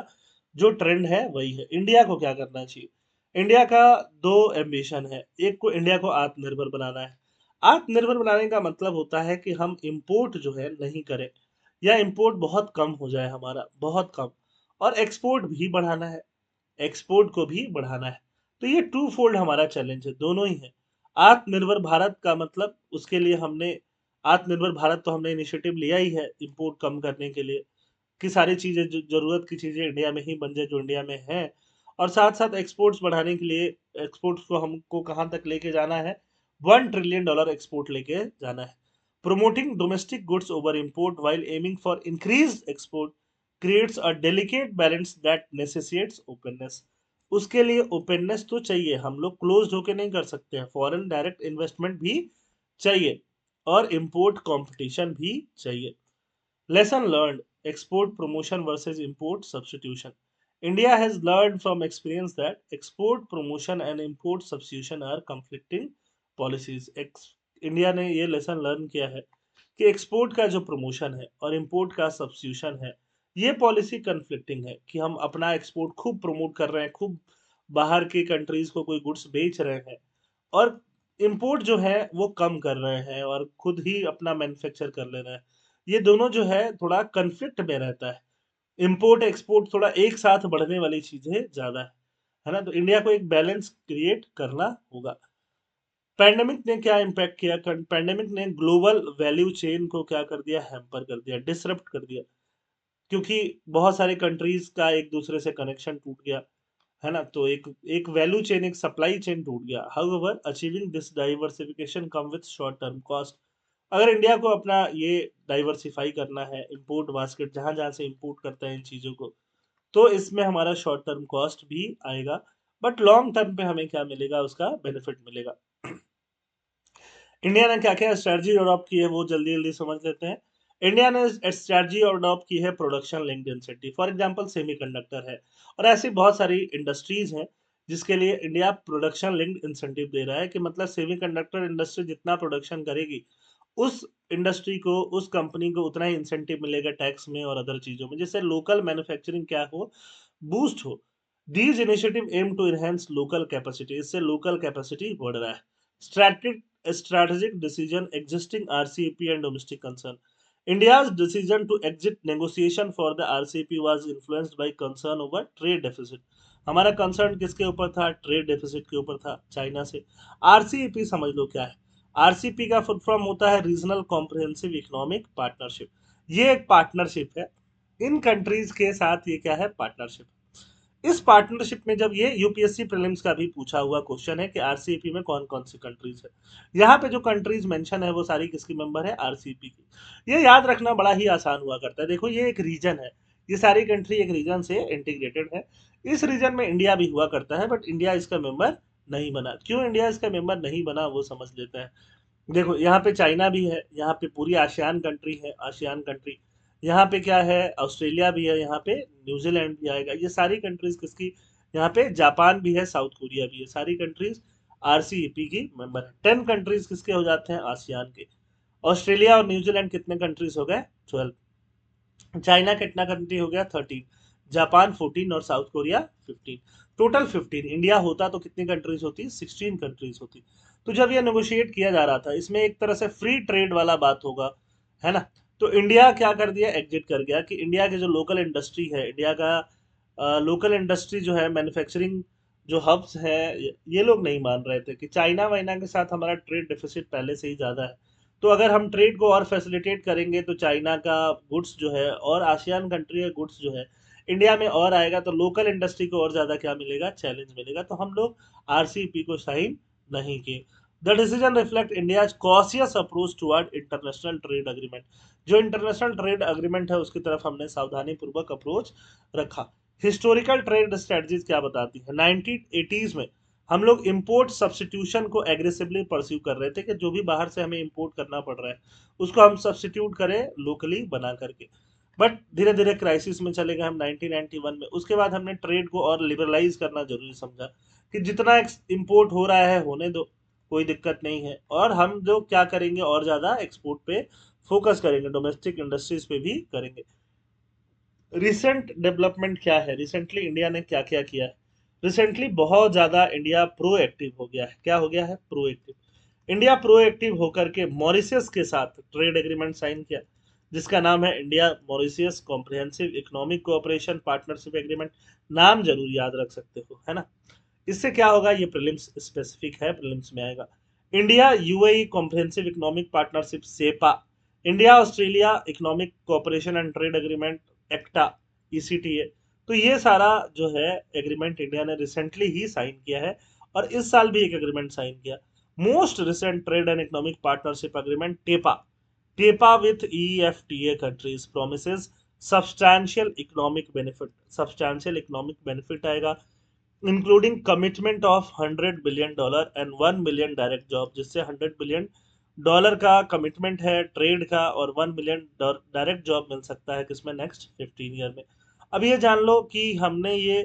जो ट्रेंड है वही है। इंडिया को क्या करना चाहिए? इंडिया का दो एम्बिशन है। एक को इंडिया को आत्मनिर्भर बनाना है। आत्मनिर्भर बनाने का मतलब होता है कि हम इंपोर्ट जो है नहीं करें, या इंपोर्ट बहुत कम हो जाए, हमारा बहुत कम, और एक्सपोर्ट भी बढ़ाना है, एक्सपोर्ट को भी बढ़ाना है। तो ये टू फोल्ड हमारा चैलेंज है, दोनों ही है। आत्मनिर्भर भारत का मतलब, उसके लिए हमने आत्मनिर्भर भारत तो हमने इनिशिएटिव लिया ही है इंपोर्ट कम करने के लिए, कि सारी चीजें जो जरूरत की चीजें इंडिया में ही बन जाए जो इंडिया में है। और साथ साथ एक्सपोर्ट्स बढ़ाने के लिए, एक्सपोर्ट्स को हमको कहाँ तक लेके जाना है? $1 ट्रिलियन एक्सपोर्ट लेके जाना है। Promoting domestic goods over import while aiming for increase export creates a delicate balance that necessitates openness. उसके लिए ओपननेस तो चाहिए, हम लोग क्लोज होके नहीं कर सकते हैं, फॉरेन डायरेक्ट इन्वेस्टमेंट भी चाहिए और इंपोर्ट कंपटीशन भी चाहिए। Lesson learned, export promotion versus import substitution. India has learned from experience that export promotion and import substitution are conflicting policies. India ने ये लेसन लर्न किया है कि एक्सपोर्ट का जो प्रमोशन है और इंपोर्ट का सब्स्टिट्यूशन है, ये पॉलिसी कन्फ्लिक्टिंग है, कि हम अपना एक्सपोर्ट खूब प्रमोट कर रहे हैं, खूब बाहर की कंट्रीज को कोई गुड्स बेच रहे हैं, और इंपोर्ट जो है वो कम कर रहे हैं और खुद ही अपना मैन्युफैक्चर कर ले रहे हैं। ये दोनों जो है थोड़ा कन्फ्लिक्ट में रहता है। इंपोर्ट एक्सपोर्ट थोड़ा एक साथ बढ़ने वाली चीजें ज्यादा है ना? तो इंडिया को एक बैलेंस क्रिएट करना होगा। पैंडेमिक ने क्या इम्पैक्ट किया? पैंडेमिक ने ग्लोबल वैल्यू चेन को क्या कर दिया? हैम्पर कर दिया, डिसरप्ट कर दिया, क्योंकि बहुत सारे कंट्रीज का एक दूसरे से कनेक्शन टूट गया, है ना? तो एक एक वैल्यू चेन, एक सप्लाई चेन टूट गया। However achieving this diversification come with short term cost. अगर इंडिया को अपना ये डाइवर्सिफाई करना है, इंपोर्ट बास्केट जहां जहां से इंपोर्ट करता है इन चीजों को, तो इसमें हमारा शॉर्ट टर्म कॉस्ट भी आएगा, बट लॉन्ग टर्म पे हमें क्या मिलेगा? उसका बेनिफिट मिलेगा। इंडिया ने क्या क्या स्ट्रेटजी अडॉप्ट की है वो जल्दी जल्दी समझ लेते हैं। इंडिया ने स्ट्रेटजी अडॉप्ट की है production linked incentive, for example semiconductor है, और ऐसी बहुत सारी इंडस्ट्रीज हैं जिसके लिए इंडिया प्रोडक्शन लिंक्ड इंसेंटिव दे रहा है, कि मतलब सेमीकंडक्टर इंडस्ट्री जितना प्रोडक्शन करेगी, उस इंडस्ट्री को, उस कंपनी को उतना ही इंसेंटिव मिलेगा टैक्स में और अदर चीजों में, जिससे लोकल मैन्युफैक्चरिंग क्या हो? बूस्ट हो। These initiative aim to enhance local capacity, इससे लोकल कैपेसिटी बढ़ रहा है। Strategic strategic decision existing RCEP and domestic concern. India's decision to exit negotiation for the RCEP was influenced by concern over trade deficit. हमारा concern किसके ऊपर था? Trade deficit के ऊपर था, चाइना से। आरसीईपी समझ लो क्या है? आरसीईपी का फुल फॉर्म होता है रीजनल कॉम्प्रिहेंसिव इकोनॉमिक पार्टनरशिप। ये एक पार्टनरशिप है, इन कंट्रीज के साथ ये क्या है? पार्टनरशिप। इस पार्टनरशिप में, जब ये यूपीएससी प्रीलिम्स का भी पूछा हुआ क्वेश्चन है कि आरसीईपी में कौन कौन सी कंट्रीज है, यहाँ पे जो कंट्रीज मेंशन है वो सारी किसकी मेंबर है? आरसीईपी की। ये याद रखना बड़ा ही आसान हुआ करता है। देखो ये एक रीजन है, ये सारी कंट्री एक रीजन से इंटीग्रेटेड है। इस रीजन में इंडिया भी हुआ करता है, बट इंडिया इसका मेंबर नहीं बना। क्यों इंडिया इसका मेंबर नहीं बना वो समझ लेते हैं। देखो यहाँ पे चाइना भी है, यहाँ पे पूरी आसियान कंट्री है, आसियान कंट्री, यहाँ पे क्या है? ऑस्ट्रेलिया भी है, यहाँ पे न्यूजीलैंड भी आएगा। ये सारी कंट्रीज किसकी यहाँ पे जापान भी है, साउथ कोरिया भी है, सारी कंट्रीज RCEP की मेंबर है। 10 कंट्रीज किसके हो जाते हैं? आसियान के। ऑस्ट्रेलिया और न्यूजीलैंड कितने कंट्रीज हो गए? 12। चाइना कितना कंट्री हो गया? 13। जापान 14 और साउथ कोरिया 15। टोटल 15। इंडिया होता तो कितनी कंट्रीज होती? 16 कंट्रीज होती। तो जब ये नेगोशिएट किया जा रहा था, इसमें एक तरह से फ्री ट्रेड वाला बात होगा, है ना? तो इंडिया क्या कर दिया? एग्जिट कर गया कि इंडिया के जो लोकल इंडस्ट्री है, इंडिया का लोकल इंडस्ट्री जो है, मैन्युफैक्चरिंग जो हब्स है, ये लोग नहीं मान रहे थे कि चाइना वाइना के साथ हमारा ट्रेड डेफिसिट पहले से ही ज़्यादा है। तो अगर हम ट्रेड को और फैसिलिटेट करेंगे तो चाइना का गुड्स जो है और आसियान कंट्री का गुड्स जो है इंडिया में और आएगा, तो लोकल इंडस्ट्री को और ज़्यादा क्या मिलेगा? चैलेंज मिलेगा। तो हम लोग RCEP को साइन नहीं किए। The decision reflect India cautious approach toward international trade agreement. जो इंटरनेशनल ट्रेड अग्रीमेंट है उसकी तरफ हमने सावधानी पूर्वक अप्रोच रखा। हिस्टोरिकल ट्रेड स्ट्रेटजीज क्या बताती है? 1980s में हम लोग इंपोर्ट सब्सटीट्यूशन को एग्रेसिवली परस्यू कर रहे थे कि जो भी बाहर से हमें इंपोर्ट करना पड़ रहा है उसको हम सब्सटीट्यूट करें लोकली बना करके। बट धीरे धीरे क्राइसिस में चले गए हम 1991 में। उसके बाद हमने ट्रेड को और लिबरलाइज करना जरूरी समझा कि जितना इंपोर्ट हो रहा है होने दो, कोई दिक्कत नहीं है, और हम जो क्या करेंगे और ज्यादा एक्सपोर्ट पे फोकस करेंगे, डोमेस्टिक इंडस्ट्रीज पे भी करेंगे। रिसेंट डेवलपमेंट क्या है? रिसेंटली इंडिया ने क्या क्या किया है? रिसेंटली बहुत ज्यादा इंडिया प्रोएक्टिव हो गया है। क्या हो गया है? प्रोएक्टिव। इंडिया प्रोएक्टिव होकर के मॉरिशस के साथ ट्रेड एग्रीमेंट साइन किया, जिसका नाम है India Mauritius comprehensive economic cooperation partnership agreement. नाम जरूर याद रख सकते हो, है ना? इससे क्या होगा? ये प्रीलिम्स स्पेसिफिक है, प्रीलिम्स में आएगा। India UAE comprehensive economic partnership CEPA, India Australia economic cooperation and trade agreement ECTA, ECTA। तो ये सारा जो है एग्रीमेंट इंडिया ने रिसेंटली ही साइन किया है, और इस साल भी एक एग्रीमेंट साइन किया। Most recent trade and economic partnership agreement TEPA, TEPA with EFTA countries promises substantial economic benefit. Substantial economic benefit आएगा, including commitment of $100 billion and 1 million direct job, जिससे $100 बिलियन का कमिटमेंट है trade का, और 1 million direct job मिल सकता है किसमें? Next 15 year में। अब ये जान लो कि हमने ये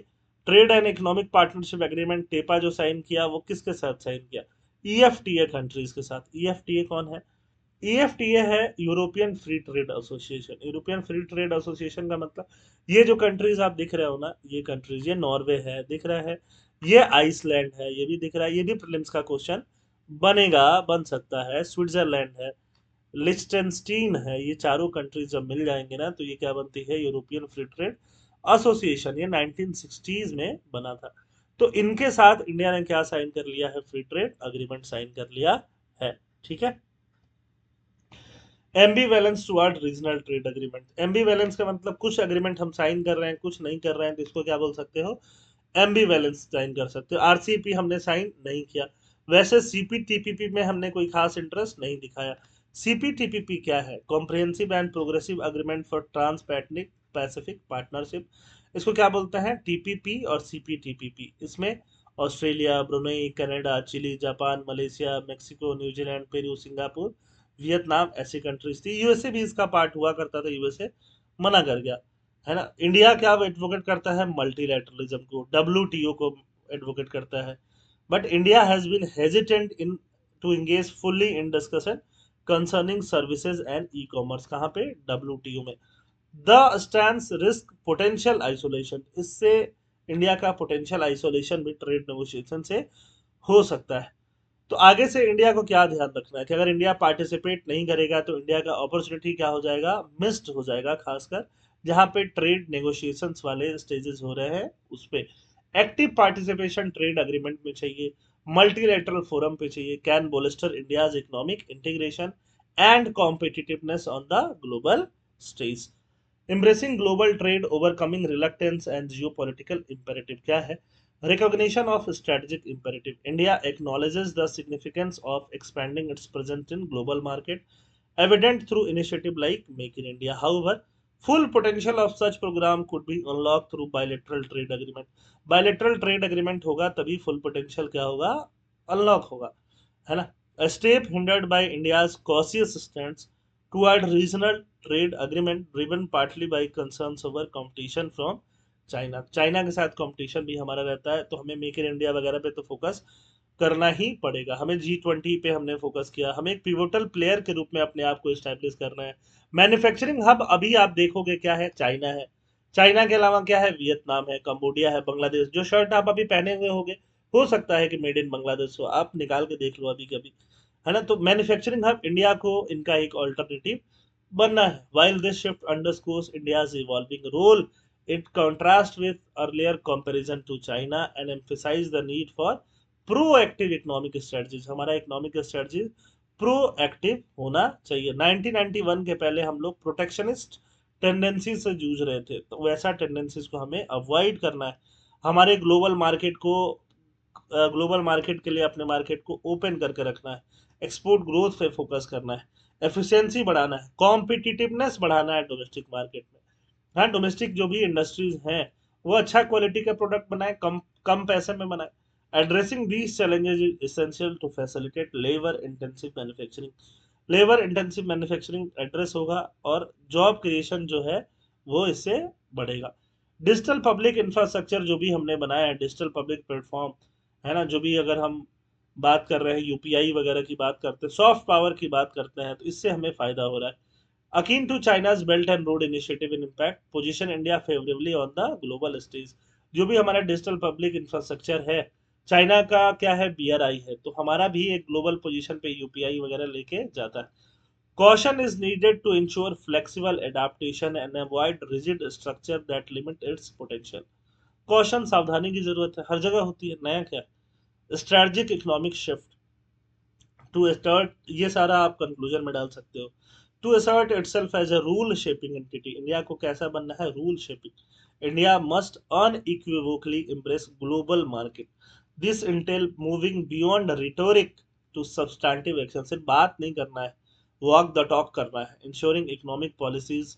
trade and economic partnership agreement TEPA जो साइन किया वो किसके साथ साइन किया? EFTA कंट्रीज के साथ। EFTA कौन है? EFTA है European free trade association. European free trade association का मतलब, ये जो कंट्रीज आप दिख रहे हो ना, ये कंट्रीज, ये नॉर्वे है दिख रहा है, ये आइसलैंड है ये भी दिख रहा है, ये भी प्रीलिम्स का क्वेश्चन बनेगा, बन सकता है। स्विट्जरलैंड है, लिechtenstein है। ये चारों कंट्रीज जब मिल जाएंगे ना तो ये क्या बनती है? European free trade association. ये 1960s में बना था। तो इनके साथ इंडिया ने क्या साइन कर लिया है? फ्री ट्रेड अग्रीमेंट साइन कर लिया है। ठीक है। एम्बीवैलेंस टुवर्ड रीजनल ट्रेड एग्रीमेंट। एम्बीवैलेंस का मतलब कुछ एग्रीमेंट हम साइन कर रहे हैं, कुछ नहीं कर रहे हैं, तो इसको क्या बोल सकते हो? एम्बीवैलेंस साइन कर सकते हो। RCEP हमने साइन नहीं किया। वैसे CPTPP में हमने कोई खास इंटरेस्ट नहीं दिखाया। CPTPP क्या है? Comprehensive and progressive agreement for trans Pacific partnership. इसको क्या बोलते हैं? TPP और CPTPP। इसमें Australia, Brunei, Canada, Chile, Japan, Malaysia, Mexico, New Zealand, Peru, Singapore, Vietnam ऐसी कंट्रीज थी। यूएसए भी इसका पार्ट हुआ करता था, यूएसए मना कर गया, है ना? इंडिया क्या एडवोकेट करता है? मल्टीलैटरलिज्म को, WTO को एडवोकेट करता है। But India has been hesitant in to engage fully in discussion concerning services and e-commerce. कहाँ पे? WTO में। The stands risk potential isolation. इससे इंडिया का पोटेंशियल आइसोलेशन भी ट्रेड नेगोशिएशन से हो सकता है। तो आगे से इंडिया को क्या ध्यान रखना है कि अगर इंडिया पार्टिसिपेट नहीं करेगा तो इंडिया का अपॉर्चुनिटी क्या हो जाएगा? मिस्ड हो जाएगा, खासकर जहां पे ट्रेड नेगोशिएशंस वाले स्टेजेस हो रहे हैं उस पे। एक्टिव पार्टिसिपेशन ट्रेड अग्रीमेंट में चाहिए, मल्टीलेटरल फोरम पे चाहिए, can bolster India's economic integration and competitiveness on the global stage. Embracing global trade, overcoming reluctance and geopolitical imperative क्या है? Recognition of strategic imperative. India acknowledges the significance of expanding its presence in global market, evident through initiative like Make in India. However, full potential of such program could be unlocked through bilateral trade agreement. Bilateral trade agreement होगा तभी full potential क्या होगा? Unlock होगा, है ना? A step hindered by India's cautious stance toward regional trade agreement driven partly by concerns over competition from China China के साथ competition भी हमारा रहता है, तो हमें मेक इन इंडिया वगैरह पे तो फोकस करना ही पड़ेगा। हमें G20 पे हमने फोकस किया, हमें एक पिवोटल प्लेयर के रूप में अपने आप को स्टैब्लिश करना है। मैन्युफैक्चरिंग हब अभी आप देखोगे क्या है, चाइना है। चाइना के अलावा क्या है, वियतनाम है, कंबोडिया है, बांग्लादेश। जो शर्ट आप अभी पहने हुए होगे, हो सकता है कि मेड इन बांग्लादेश हो, आप निकाल के देख लो अभी कभी, है ना। तो मैन्युफैक्चरिंग हब इंडिया को इनका एक ऑल्टरनेटिव बनना है। while this shift underscores India's evolving role, it contrasts with earlier comparison to China and emphasizes the need for proactive economic strategies. हमारा इकोनॉमिक स्ट्रेटजी प्रोएक्टिव होना चाहिए। 1991 के पहले हम लोग प्रोटेक्शनिस्ट टेंडेंसी से जूझ रहे थे, तो वैसा टेंडेंसीज को हमें अवॉइड करना है। हमारे ग्लोबल मार्केट के लिए अपने मार्केट को ओपन करके रखना है। एक्सपोर्ट ग्रोथ पे फोकस करना है, एफिशिएंसी बढ़ाना है, कॉम्पिटिटिवनेस बढ़ाना है डोमेस्टिक मार्केट में। हाँ, डोमेस्टिक जो भी इंडस्ट्रीज हैं वो अच्छा क्वालिटी का प्रोडक्ट बनाए, कम कम पैसे में बनाए। Addressing these challenges is essential to facilitate labour intensive manufacturing address होगा, और जॉब क्रिएशन जो है वो इससे बढ़ेगा। डिजिटल पब्लिक इंफ्रास्ट्रक्चर जो भी हमने बनाया है, डिजिटल पब्लिक प्लेटफॉर्म, है ना, जो भी अगर हम बात कर रहे हैं, यूपीआई वगैरह की बात करते हैं, सॉफ्ट पावर की बात करते हैं, तो इससे हमें फायदा हो रहा है। Akin to China's Belt and Road Initiative in impact, position India favorably on the global stage। जो भी हमारा डिजिटल पब्लिक इंफ्रास्ट्रक्चर है, चाइना का क्या है, बीआरआई है, तो हमारा भी एक ग्लोबल पोजीशन पे यूपीआई वगैरह लेके जाता है। Caution is needed to ensure flexible adaptation and avoid rigid structure that limit its potential। Caution, सावधानी की जरूरत है, हर जगह होती है, नया क्या। Strategic economic shift to start, ये सारा आप कंक्लूजन में डाल सकते हो। To assert itself as a rule shaping entity, India को कैसा बनना है, rule shaping. India must unequivocally embrace global market। This entail moving beyond rhetoric to substantive action। सिर्फ बात नहीं करना है, वॉक द टॉक करना है। Ensuring economic policies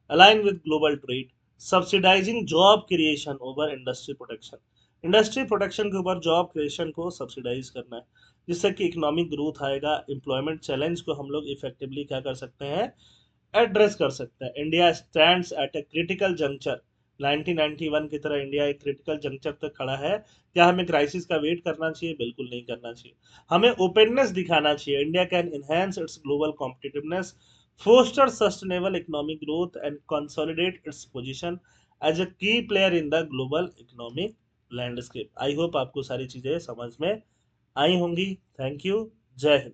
align with global trade, subsidising job creation over industry protection. Industry protection के ऊपर job creation को सब्सिडाइज करना है, जिससे कि इकोनॉमिक ग्रोथ आएगा। एम्प्लॉयमेंट चैलेंज को हम लोग इफेक्टिवली क्या कर सकते हैं, एड्रेस कर सकते हैं। India stands eight a critical juncture. 1991 की तरह इंडिया एक क्रिटिकल जंक्चर तक खड़ा है। क्या हमें क्राइसिस का वेट करना चाहिए? बिल्कुल नहीं करना चाहिए। हमें ओपननेस दिखाना चाहिए। India can enhance its global competitiveness, foster sustainable economic growth and consolidate its position as a key player in the global economic landscape. I hope आपको सारी चीजें समझ में आई होंगी। Thank you. जय हिंद।